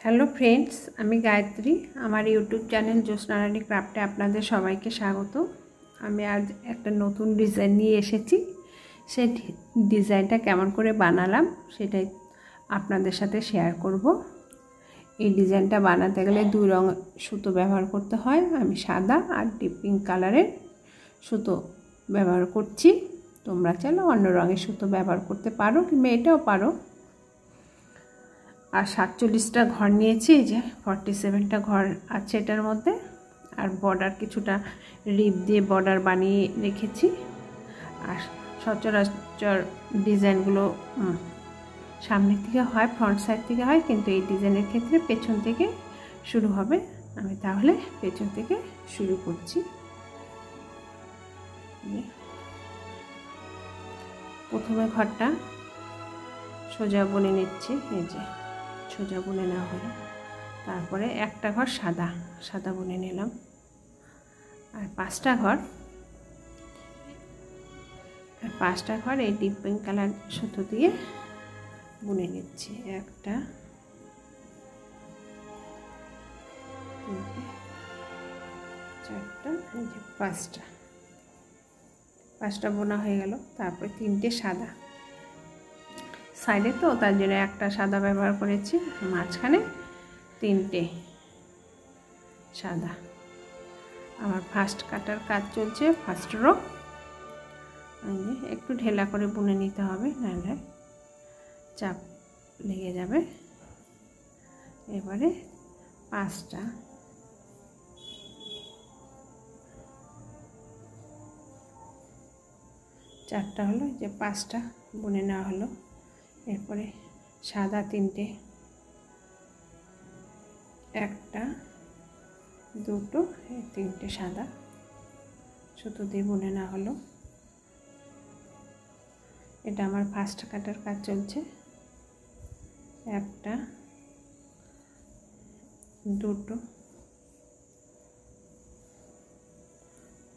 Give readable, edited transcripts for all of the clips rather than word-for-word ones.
Hello friends, আমি গায়ত্রী। আমার YouTube channel জ্যোৎস্না রানী ক্রাফটে আপনাদের সবাইকে স্বাগত। আমি আজ একটা নতুন ডিজাইন নিয়ে এসেছি। সেই ডিজাইনটা কেমন করে বানালাম সেটাই আপনাদের সাথে শেয়ার করব। এই ডিজাইনটা বানাতে গেলে দুই রঙ সুতো ব্যবহার করতে হয়। আমি সাদা আর ডিপ পিঙ্ক কালারের সুতো ব্যবহার করছি। তোমরা চাইলে অন্য রঙের সুতো ব্যবহার করতে পারো কিংবা এটাও পারো। আর 47টা ঘর নিয়েছি, এই যে 47টা ঘর আছে এটার মধ্যে। আর বর্ডার কিছুটা রিপ দিয়ে বর্ডার বানিয়ে রেখেছি। আর সচরাচর ডিজাইনগুলো সামনের থেকে হয়, ফ্রন্ট সাইড থেকে হয়, কিন্তু এই ডিজাইনের ক্ষেত্রে পেছন থেকে শুরু হবে। আমি তাহলে পেছন থেকে শুরু করছি। প্রথমে ঘরটা সোজা বুনে নিচ্ছি, এই যে সোজা বুনে নেওয়া হলো। তারপরে একটা ঘর সাদা বুনে নিলাম। আর পাঁচটা ঘর এই ডিপ পিঙ্ক কালার সুতো দিয়ে বুনে নিচ্ছি। একটা, তিনটে, চারটা, এই যে পাঁচটা বোনা হয়ে গেল। তারপরে তিনটে সাদা সাইডে, তো তার জন্য একটা সাদা ব্যবহার করেছি। মাঝখানে তিনটে সাদা। আমার ফার্স্ট কাটার কাজ চলছে, ফার্স্ট রো। একটু ঢেলা করে বুনে নিতে হবে, নাহলে চাপ লেগে যাবে। এবারে চারটা হলো, যে পাঁচটা বুনে নেওয়া হলো। এরপরে সাদা তিনটে, একটা, দুটো, তিনটে সাদা সুতো দিয়ে বুনে নেওয়া হলো। এটা আমার ফার্স্ট কাটার কাজ চলছে। একটা, দুটো,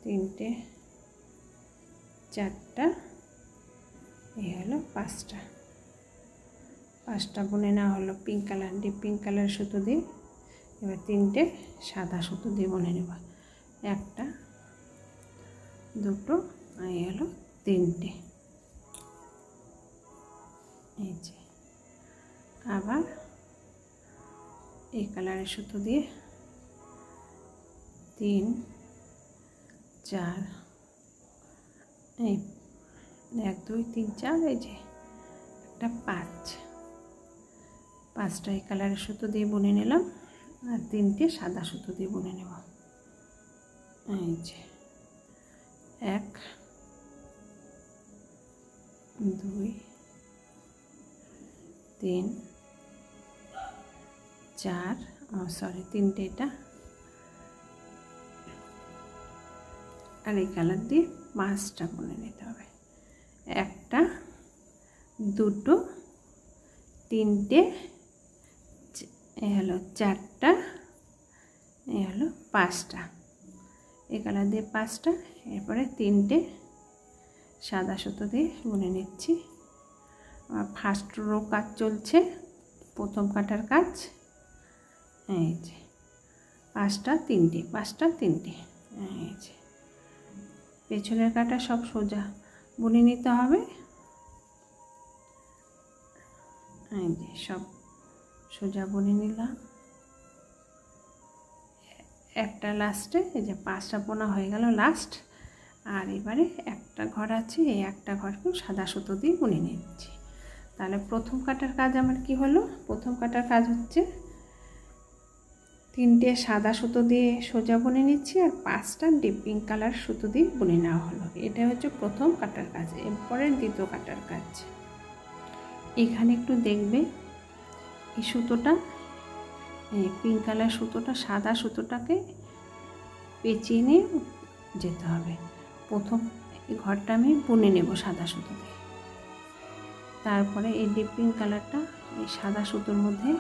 তিনটে, চারটা, এই হলো পাঁচটা বুনে নেওয়া হলো pink colour, deep pink colour সুতো দিয়ে। এবার তিনটে সাদা সুতো দিয়ে বুনে নেব। একটা, দুটো, এই হলো তিনটে। এই যে আবার এই কালারের সুতো দিয়ে 3, 4, এই 1, 2, 3, 4, এই যে একটা পাঁচটা এই কালারের সুতো দিয়ে বুনে নিলাম। আর তিনটে সাদা সুতো দিয়ে বুনে নেব। এই যে 1, 2, 3, 4, তিনটে এটা। আর এই কালার দিয়ে পাঁচটা বুনে নিতে হবে। একটা, দুটো, তিনটে, এই হলো চারটা, এই হলো পাঁচটা। এই কালার দিয়ে পাঁচটা। এরপরে তিনটে সাদা সুতো দিয়ে বুনে নিচ্ছি। আমার ফার্স্ট রো কাজ চলছে, প্রথম কাটার কাজ। এই যে পাঁচটা তিনটে, এই যে পেছনের কাটা সব সোজা বুনে নিতে হবে। এই যে সব সোজা বুনে নিলাম। একটা লাস্টে, এই যে পাঁচটা বোনা হয়ে গেল লাস্ট। আর এবারে একটা ঘর আছে, এই একটা ঘরকেও সাদা সুতো দিয়ে বুনে নিচ্ছি। তাহলে প্রথম কাটার কাজ আমার কি হলো? প্রথম কাটার কাজ হচ্ছে তিনটে সাদা সুতো দিয়ে সোজা বুনে নিচ্ছি, আর পাঁচটা ডিপ পিঙ্ক কালার সুতো দিয়ে বুনে নেওয়া হলো। এটা হচ্ছে প্রথম কাটার কাজ। এরপরের দ্বিতীয় কাটার কাজ, এখানে একটু দেখবে এই সুতোটা, এই পিঙ্ক কালার সুতোটা সাদা সুতোটাকে পেঁচিয়ে নিয়ে যেতে হবে। প্রথম এই ঘরটা আমি বুনে নেব সাদা সুতো দিয়ে। তারপরে এই ডিপ পিঙ্ক কালারটা এই সাদা সুতোর মধ্যে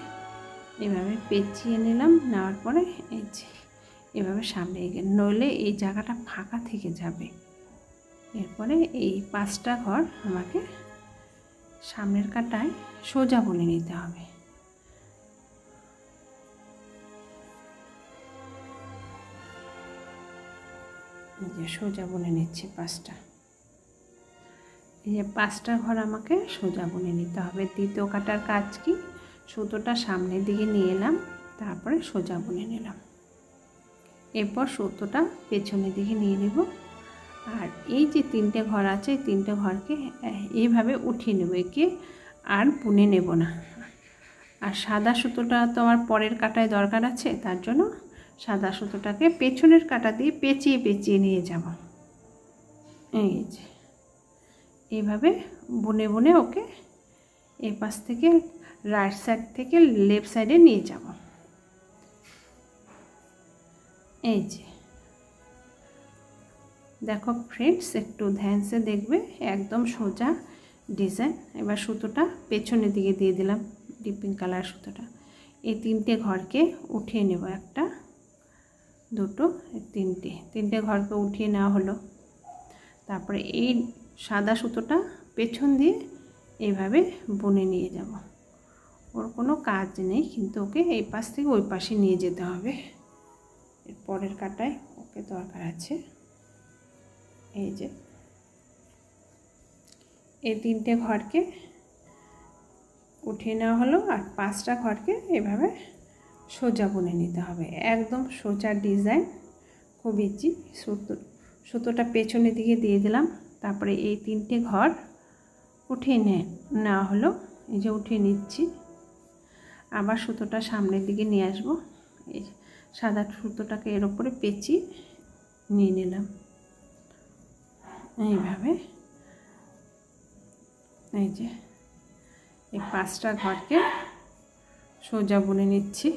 এভাবে পেঁচিয়ে নিলাম। নেওয়ার পরে এই যে এভাবে সামনে এগিয়ে, নইলে এই জায়গাটা ফাঁকা থেকে যাবে। এরপরে এই পাঁচটা ঘর আমাকে সামনের কাটায় সোজা বুনে নিতে হবে। এই যে সোজা বুনে নিচ্ছি 5টা। এই যে 5টা ঘর আমাকে সোজা বুনে নিতে হবে। দ্বিতীয় কাটার কাজ কি, সুতোটা সামনের দিকে নিয়ে এলাম, তারপরে সোজা বুনে নিলাম। এরপর সুতোটা পেছনের দিকে নিয়ে নেব। আর এই যে 3টে ঘর আছে, এই 3টে ঘরকে এইভাবে উঠিয়ে নেব, একে আর বুনে নেব না। আর সাদা সুতোটা তো আমার পরের কাটায় দরকার আছে, তার জন্য সাদা সুতোটাকে পেছনের কাটা দিয়ে পেঁচিয়ে পেঁচিয়ে নিয়ে যাব। এই যে এইভাবে বুনে বুনে ওকে এই পাশ থেকে রাইট সাইড থেকে লেফট সাইডে নিয়ে যাব। এই যে দেখো ফ্রেন্ডস, একটু ধ্যান সে দেখবে, একদম সোজা ডিজাইন। এবার সুতোটা পেছনের দিকে দিয়ে দিলাম, ডিপিং কালার সুতোটা। এই 3টে ঘরকে উঠিয়ে নেব, 1 2 3টে ঘরকে উঠিয়ে নেওয়া হলো। তারপরে এই সাদা সুতোটা পেছন দিয়ে এইভাবে বুনে নিয়ে যাব। ওর কোনো কাজ নেই, কিন্তু ওকে এই পাশ থেকে ওই পাশে নিয়ে যেতে হবে। এর পরের কাটায় ওকে দরকার আছে। এই যে এই 3টে ঘরকে উঠিয়ে নেওয়া হলো, আর 5টা ঘরকে এভাবে সোজা বুনে নিতে হবে, একদম সোজা ডিজাইন, খুব ইজি। সুতোটা পেছনের দিকে দিয়ে দিলাম। তারপরে এই 3টে ঘর উঠিয়ে নেওয়া হলো, এই যে উঠিয়ে নিচ্ছি। আবার সুতোটা সামনের দিকে নিয়ে আসবো, এই সাদা সুতোটাকে এর উপরে পেঁচিয়ে নিয়ে নিলাম এইভাবে। এই যে এই 5টা ঘরকে সোজা বুনে নিচ্ছি।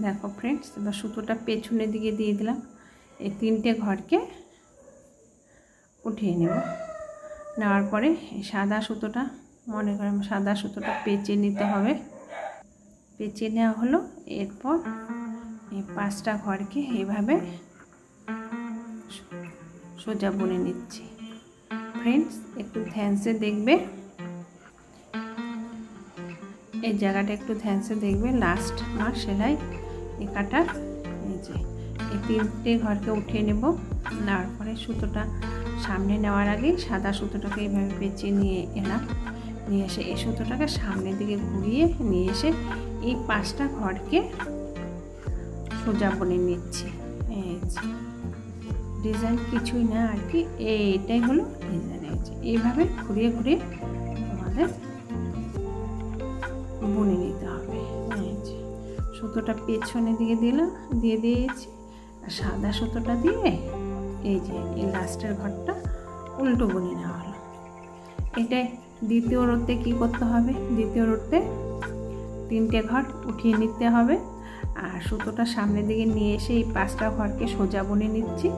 দেখো ফ্রেন্ডস, এবার সুতোটা পেছনের দিকে দিয়ে দিলাম, এই 3টে ঘরকে উঠিয়ে নেব। নেওয়ার পরে এই সাদা সুতোটা, মনে করেন সাদা সুতোটা পেঁচিয়ে নিতে হবে, পেঁচিয়ে নেওয়া হলো। এরপর এই 5টা ঘরকে এইভাবে সোজা বুনে নিচ্ছি। ফ্রেন্ডস, একটু ধ্যান সে দেখবে, এই জায়গাটা একটু ধ্যান সে দেখবে। লাস্ট আমার সেলাই এই কাটার, এই যে এই 3টে ঘরকে উঠিয়ে নেব। নেওয়ার পরে সুতোটা সামনে নেওয়ার আগে সাদা সুতোটাকে এইভাবে পেঁচিয়ে নিয়ে এলাম, নিয়ে এসে এই সুতোটাকে সামনের দিকে ঘুরিয়ে নিয়ে এসে এই 5টা ঘরকে সোজা বুনে নিচ্ছি। এই যে ডিজাইন কিছুই না আর কি, এইটাই হলো ডিজাইন। এইভাবে ঘুরিয়ে ঘুরিয়ে তোমাদের বুনে নিতে হবে। এই যে সুতোটা পেছনের দিকে দিয়ে দিয়েছি, আর সাদা সুতোটা দিয়ে এই যে এই লাস্টের ঘরটা উল্টো বুনে নেওয়া হলো। এটাই দ্বিতীয় রোতে কি করতে হবে, দ্বিতীয় রোতে 3টে ঘর উঠিয়ে নিতে হবে, আর সুতোটা সামনের দিকে নিয়ে এসে এই 5টা ঘরকে সোজা বুনে নিচ্ছি।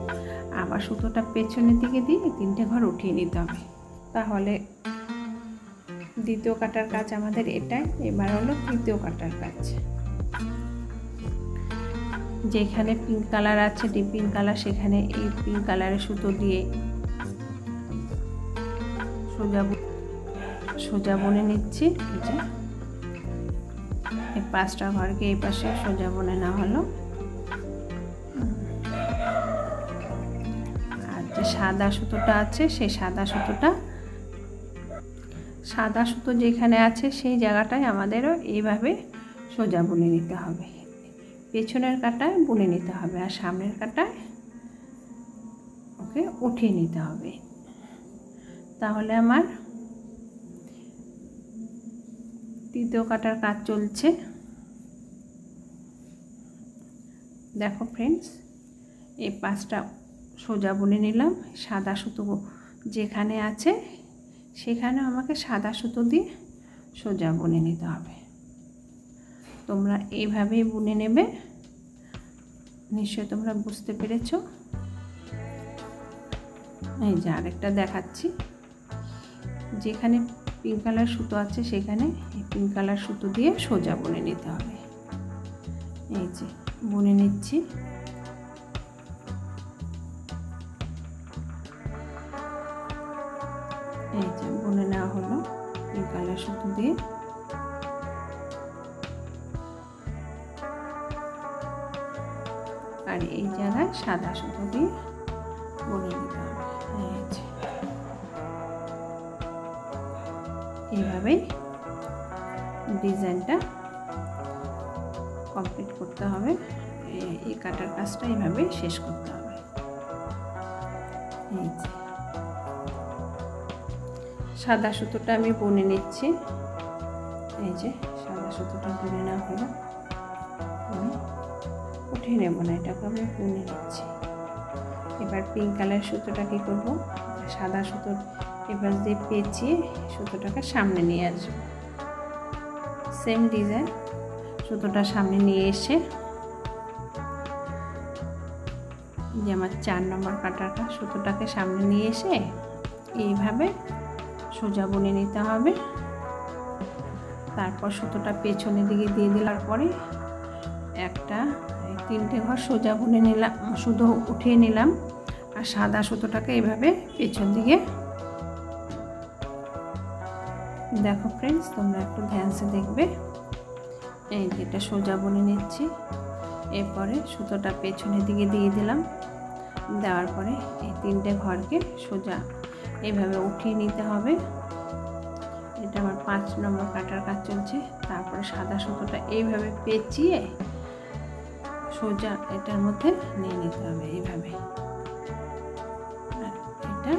আবার সুতোটা পেছনের দিকে দিয়ে 3টে ঘর উঠিয়ে নিতে হবে। তাহলে দ্বিতীয় কাটার কাজ আমাদের এটাই। এবার হলো তৃতীয় কাটার কাজ। যেখানে পিঙ্ক কালার আছে, ডিপ পিঙ্ক কালার, সেখানে এই পিঙ্ক কালারের সুতো দিয়ে সোজা বুনে নিচ্ছি। এই যে এই 5টা ঘরকে এই পাশে সোজা বুনে নেওয়া হলো। আর যে সাদা সুতোটা আছে, সেই সাদা সুতো যেখানে আছে সেই জায়গাটায় আমাদেরও এইভাবে সোজা বুনে নিতে হবে। পেছনের কাটায় বুনে নিতে হবে, আর সামনের কাটায় ওকে উঠিয়ে নিতে হবে। তাহলে আমার তৃতীয় কাটার কাজ চলছে। দেখো ফ্রেন্ডস, এই 5টা সোজা বুনে নিলাম। সাদা সুতো যেখানে আছে সেখানে আমাকে সাদা সুতো দিয়ে সোজা বুনে নিতে হবে। তোমরা এইভাবেই বুনে নেবে, নিশ্চয়ই তোমরা বুঝতে পেরেছো। এই যে আরেকটা দেখাচ্ছি, যেখানে পিঙ্ক কালার সুতো আছে সেখানে এই পিঙ্ক কালার সুতো দিয়ে সোজা বুনে নিতে হবে। এই যে বুনে নিচ্ছি। এই যে বুনে নেওয়া হলো পিঙ্ক কালার সুতো দিয়ে। আর এই জায়গায় সাদা সুতো দিয়ে বুনে নিতে হবে। এইভাবেই ডিজাইনটা কমপ্লিট করতে হবে। এই কাটার কাজটা এইভাবে শেষ করতে হবে। এই যে সাদা সুতোটা আমি বুনে নিচ্ছি। এই যে সাদা সুতোটা বুনে নেওয়া হলো, আমি উঠিয়ে নেব না, এটাকে আমি বুনে নিচ্ছি। এবার পিঙ্ক কালার সুতোটা কী করবো, সাদা সুতোর এবার দিয়ে পেঁচিয়ে সুতোটাকে সামনে নিয়ে আসবো। সেম ডিজাইন সুতোটা সামনে নিয়ে এসে যে আমার 4 নম্বর কাটারটা সুতোটাকে সামনে নিয়ে এসে এইভাবে সোজা বুনে নিতে হবে। তারপর সুতোটা পেছনের দিকে দিয়ে দেওয়ার পরে একটা 3টে ঘর সোজা বুনে নিলাম, শুধু উঠিয়ে নিলাম। আর সাদা সুতোটাকে এইভাবে পেছন দিকে, দেখো ফ্রেন্ডস তোমরা একটু ধ্যানসে দেখবে। এই যেটা সোজা বুনে নিচ্ছি। এরপরে সুতোটা পেছনের দিকে দিয়ে দিলাম। দেওয়ার পরে এই 3টে ঘরকে সোজা এইভাবে উঠিয়ে নিতে হবে। এটা আমার 5 নম্বর কাটার কাজ চলছে। তারপরে সাদা সুতোটা এইভাবে পেঁচিয়ে সোজা এটার মধ্যে নিয়ে নিতে হবে এইভাবে। আর এটা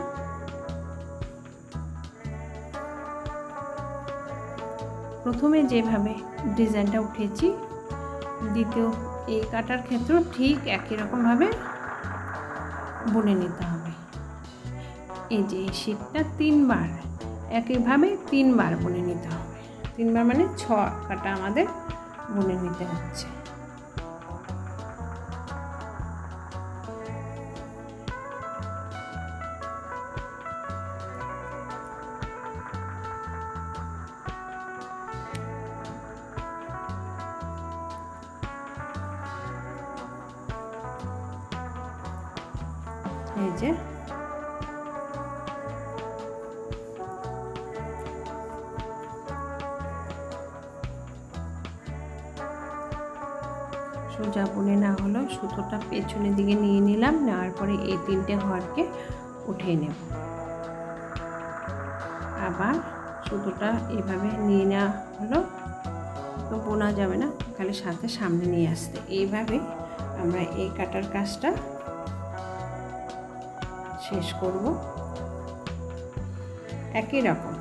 প্রথমে যেভাবে ডিজাইনটা উঠেছি, দ্বিতীয় এই কাটার ক্ষেত্রেও ঠিক একই রকমভাবে বুনে নিতে হবে। এই যে এই শীটটা 3 বার একইভাবে 3 বার বুনে নিতে হবে। 3 বার মানে 6 কাটা আমাদের বুনে নিতে হচ্ছে। এই যে সোজা বুনে না হলো, সুতোটা পেছনের দিকে নিয়ে নিলাম। নেওয়ার পরে এই 3টে ঘরকে উঠিয়ে নেব। আবার সুতোটা এইভাবে নিয়ে নেওয়া হলো, তো বোনা যাবে না, খালি সাথে সামনে নিয়ে আসতে। এইভাবে আমরা এই কাটার কাজটা শেষ করব। একই রকম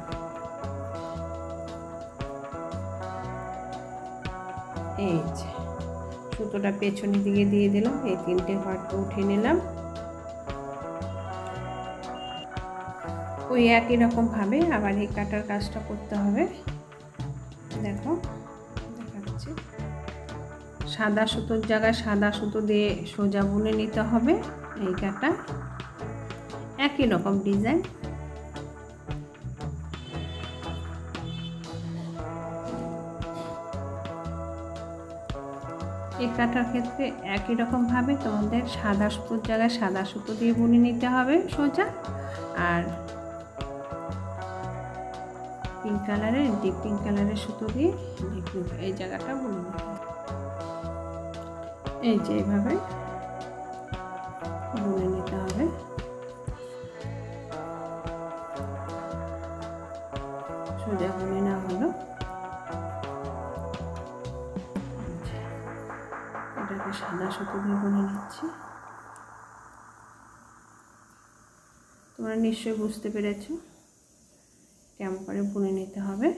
এই যে সুতোটা পেছনের দিকে দিয়ে দিলাম, এই 3টে ঘরকে উঠিয়ে নিলাম। ওই একই রকম ভাবে আবার এই কাটার কাজটা করতে হবে। দেখো দেখাচ্ছি, সাদা সুতোর জায়গায় সাদা সুতো দিয়ে সোজা বুনে নিতে হবে। এই কাটা একই রকম ডিজাইন। এই কাটার ক্ষেত্রে একই রকম ভাবে তোমাদের সাদা সুতোর জায়গায় সাদা সুতো দিয়ে বুনে নিতে হবে সোজা। আর পিঙ্ক কালারের ডিপ পিঙ্ক কালারের সুতো দিয়ে এই জায়গাটা বুনে নিতে হবে। এই যে এইভাবে বুনে নিতে হবে। সোজা বুনে না হলো, এটাকে সাদা সুতো দিয়ে বুনে নিচ্ছি। তোমরা নিশ্চয়ই বুঝতে পেরেছো কেমন করে বুনে নিতে হবে।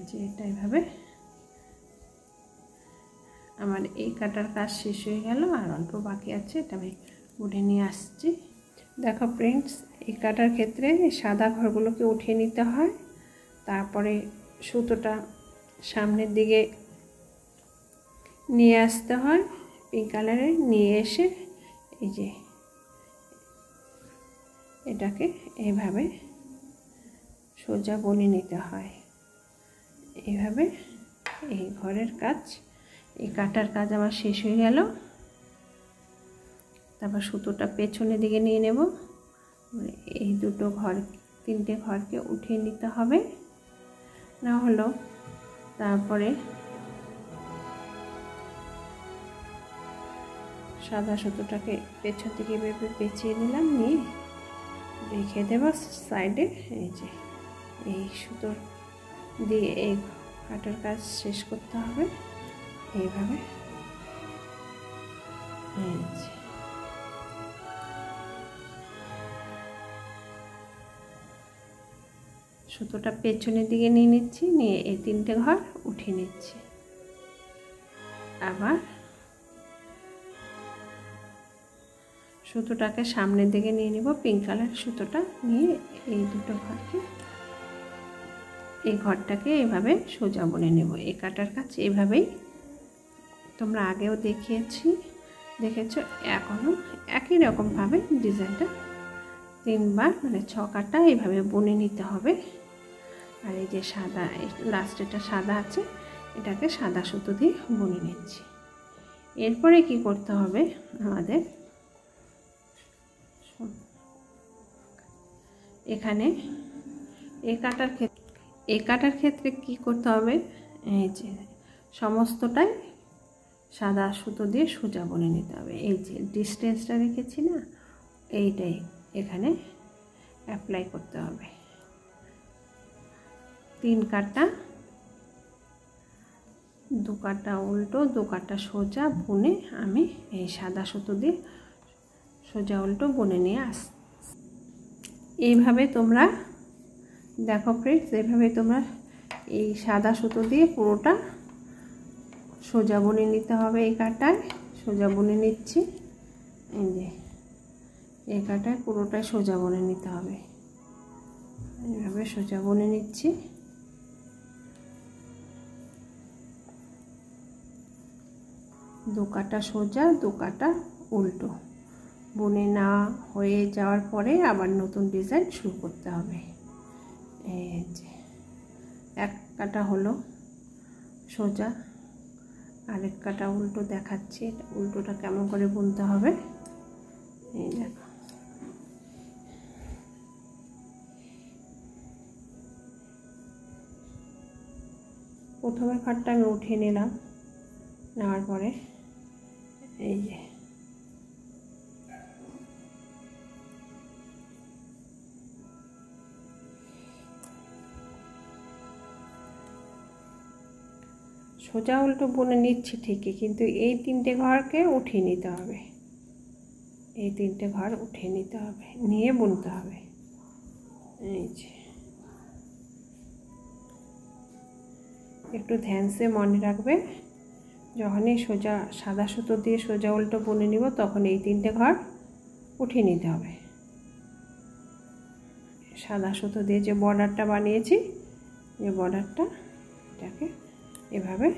যে এটা এইভাবে আমার এই কাটার কাজ শেষ হয়ে গেল, আর অল্প বাকি আছে, এটা আমি বুনে নিয়ে আসছি। দেখো ফ্রেন্ডস, এই কাটার ক্ষেত্রে সাদা ঘরগুলোকে উঠিয়ে নিতে হয়। তারপরে সুতোটা সামনের দিকে নিয়ে আসতে হয়, পিঙ্ক কালারে নিয়ে এসে এই যে এটাকে এইভাবে সোজা বুনে নিতে হয়। এইভাবে এই ঘরের কাজ, এই কাটার কাজ আমার শেষ হয়ে গেল। তারপর সুতোটা পেছনের দিকে নিয়ে নেব। এই 3টে ঘরকে উঠিয়ে নিতে হবে, না হলো তারপরে সাদা সুতোটাকে পেছন থেকে এভাবে পেঁচিয়ে নিলাম, নিয়ে রেখে দেব সাইডে। এই যে এই সুতোর দিয়ে এই কাটার কাজ শেষ করতে হবে এইভাবে। এই যে সুতোটা পেছনের দিকে নিয়ে নিচ্ছি, নিয়ে এই 3টে ঘর উঠিয়ে নিচ্ছি। আবার সুতোটাকে সামনের দিকে নিয়ে নিব, পিঙ্ক কালার সুতোটা নিয়ে এই দুটো ঘরকে, এই ঘরটাকে এইভাবে সোজা বুনে নেব। এই কাটার কাজ এইভাবেই তোমরা আগেও দেখেছো, এখনও একই রকমভাবে ডিজাইনটা 3বার মানে 6 কাটা এইভাবে বুনে নিতে হবে। আর এই যে সাদা, লাস্টেটা সাদা আছে, এটাকে সাদা সুতো দিয়ে বুনে নিচ্ছি। এরপরে কি করতে হবে আমাদের, এখানে এই কাটার ক্ষেত্রে কি করতে হবে, এই যে সমস্তটাই সাদা সুতো দিয়ে সোজা বুনে নিতে হবে। এই যে ডিস্টেন্সটা রেখেছি না, এইটাই এখানে অ্যাপ্লাই করতে হবে। 3 কাটা, 2 কাটা উল্টো, 2 কাটা সোজা বুনে আমি এই সাদা সুতো দিয়ে সোজা উল্টো বুনে নিয়ে আসছি। এইভাবে তোমরা দেখো ফ্রেন্ডস, এইভাবে তোমরা এই সাদা সুতো দিয়ে পুরোটা সোজা বুনে নিতে হবে। এই কাটায় সোজা বুনে নিচ্ছি, এই যে এই কাটায় পুরোটাই সোজা বুনে নিতে হবে। এইভাবে সোজা বুনে নিচ্ছি। দু কাটা সোজা, 2 কাটা উল্টো বুনে না হয়ে যাওয়ার পরে আবার নতুন ডিজাইন শুরু করতে হবে। এই যে 1 কাটা হলো সোজা, আরেক কাটা উল্টো দেখাচ্ছি, উল্টোটা কেমন করে বুনতে হবে। এই দেখো, প্রথমে ঘরটা আমি উঠিয়ে নিলাম, নেওয়ার পরে এই যে সোজা উল্টো বুনে নিচ্ছি ঠিকই, কিন্তু এই 3টে ঘরকে উঠিয়ে নিতে হবে। এই 3টে ঘর উঠিয়ে নিতে হবে, নিয়ে বুনতে হবে। এই যে একটু ধ্যানসে মনে রাখবে, যখনই সোজা সাদা সুতো দিয়ে সোজা উল্টো বুনে নিব তখন এই 3টে ঘর উঠিয়ে নিতে হবে। সাদা সুতো দিয়ে যে বর্ডারটা বানিয়েছি, যে বর্ডারটা, এটাকে এভাবে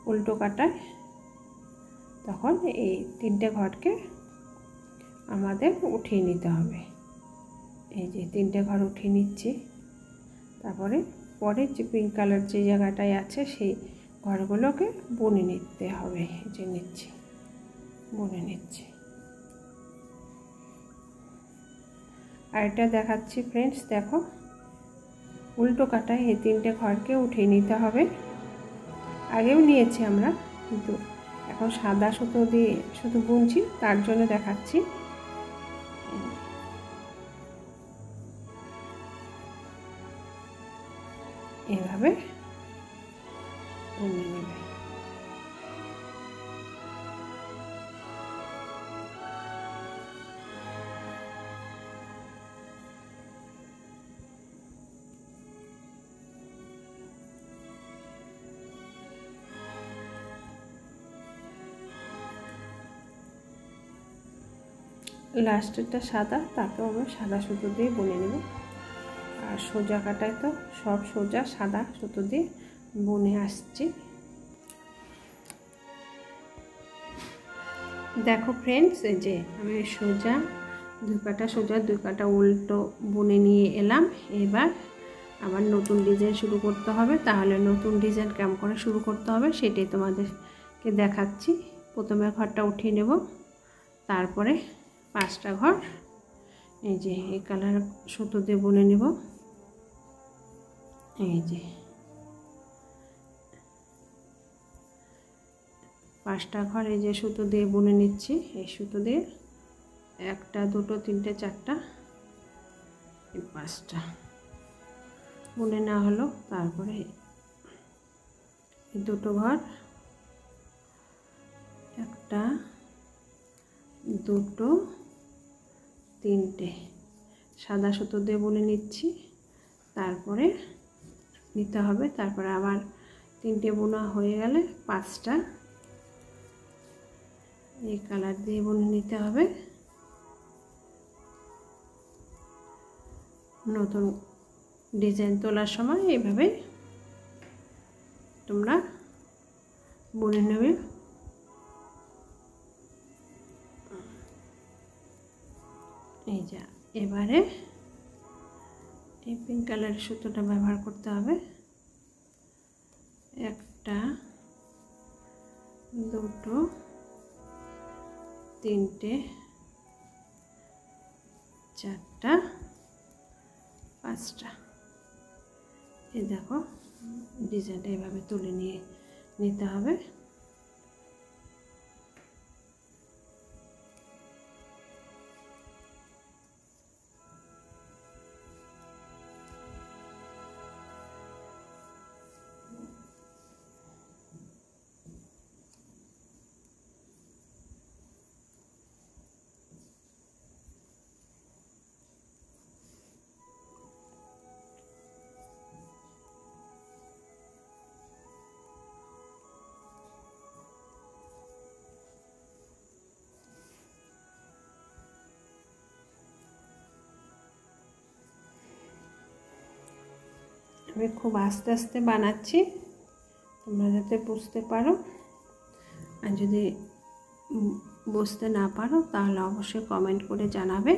উল্টো কাটায় তখন এই 3টে ঘরকে আমাদের উঠিয়ে নিতে হবে। এই যে 3টে ঘর উঠিয়ে নিচ্ছি। তারপরে পরের যে পিঙ্ক কালার যে জায়গাটায় আছে সেই ঘরগুলোকে বুনে নিতে হবে। যে নিচ্ছি, বুনে নিচ্ছি। আর এটা দেখাচ্ছি ফ্রেন্ডস, দেখো উল্টো কাটায় এই 3টে ঘরকে উঠিয়ে নিতে হবে। আগেও নিয়েছি আমরা, কিন্তু এখন সাদা সুতো দিয়ে শুধু বুনছি, তার জন্য দেখাচ্ছি। এভাবে বুনে নেবে। লাস্টেরটা সাদা, তাকেও আমরা সাদা সুতো দিয়ে বুনে নেব। আর সোজা কাটায় তো সব সোজা সাদা সুতো দিয়ে বুনে আসছি। দেখো ফ্রেন্ডস, এই যে আমি সোজা 2 কাটা সোজা 2 কাটা উল্টো বুনে নিয়ে এলাম। এবার আবার নতুন ডিজাইন শুরু করতে হবে। তাহলে নতুন ডিজাইন কেমন করে শুরু করতে হবে সেটাই তোমাদেরকে দেখাচ্ছি। প্রথমে ঘরটা উঠিয়ে নেব, তারপরে 5টা ঘর এই যে এই কালার সুতো দিয়ে বুনে নেব। এই যে 5টা ঘর এই যে সুতো দিয়ে বুনে নিচ্ছি। এই সুতো দিয়ে 1টা 2টো 3টে 4টা 5টা বুনে নেওয়া হলো। তারপরে এই 2টো ঘর 1টা 2টো 3টে সাদা সুতো দিয়ে বুনে নিচ্ছি। তারপরে নিতে হবে, তারপরে আবার 3টে বোনা হয়ে গেলে 5টা এই কালার দিয়ে বুনে নিতে হবে। নতুন ডিজাইন তোলার সময় এইভাবে তোমরা বুনে নেবে। এই যা এবারে এই পিঙ্ক কালারের সুতোটা ব্যবহার করতে হবে। 1টা 2টো 3টে 4টা 5টা। এই দেখো ডিজাইনটা এভাবে তুলে নিতে হবে। আমি খুব আস্তে আস্তে বানাচ্ছি, তোমরা যাতে বুঝতে পারো। আর যদি বুঝতে না পারো তাহলে অবশ্যই কমেন্ট করে জানাবে,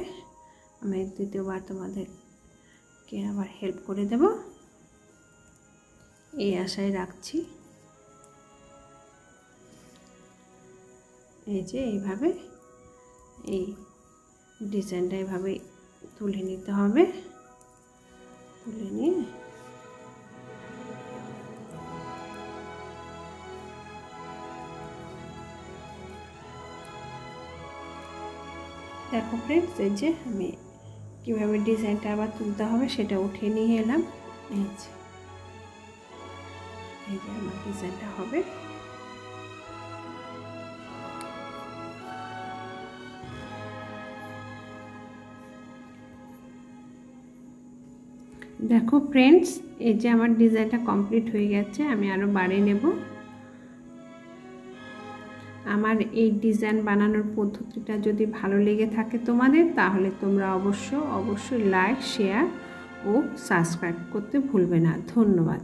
আমি দ্বিতীয়বার তোমাদেরকে আবার হেল্প করে দেব, এই আশায় রাখছি। এই যে এইভাবে এই ডিজাইনটা এইভাবে তুলে নিতে হবে। তুলে নিয়ে দেখো ফ্রেন্ডস, এই যে আমি কীভাবে ডিজাইনটা আবার তুলতে হবে সেটা উঠিয়ে নিয়ে এলাম। এই যে আমার ডিজাইনটা হবে। দেখো ফ্রেন্ডস, এই যে আমার ডিজাইনটা কমপ্লিট হয়ে গেছে। আমি আরও বাড়িয়ে নেব। আমার এই ডিজাইন বানানোর পদ্ধতিটা যদি ভালো লেগে থাকে তোমাদের, তাহলে তোমরা অবশ্যই লাইক, শেয়ার ও সাবস্ক্রাইব করতে ভুলবে না। ধন্যবাদ।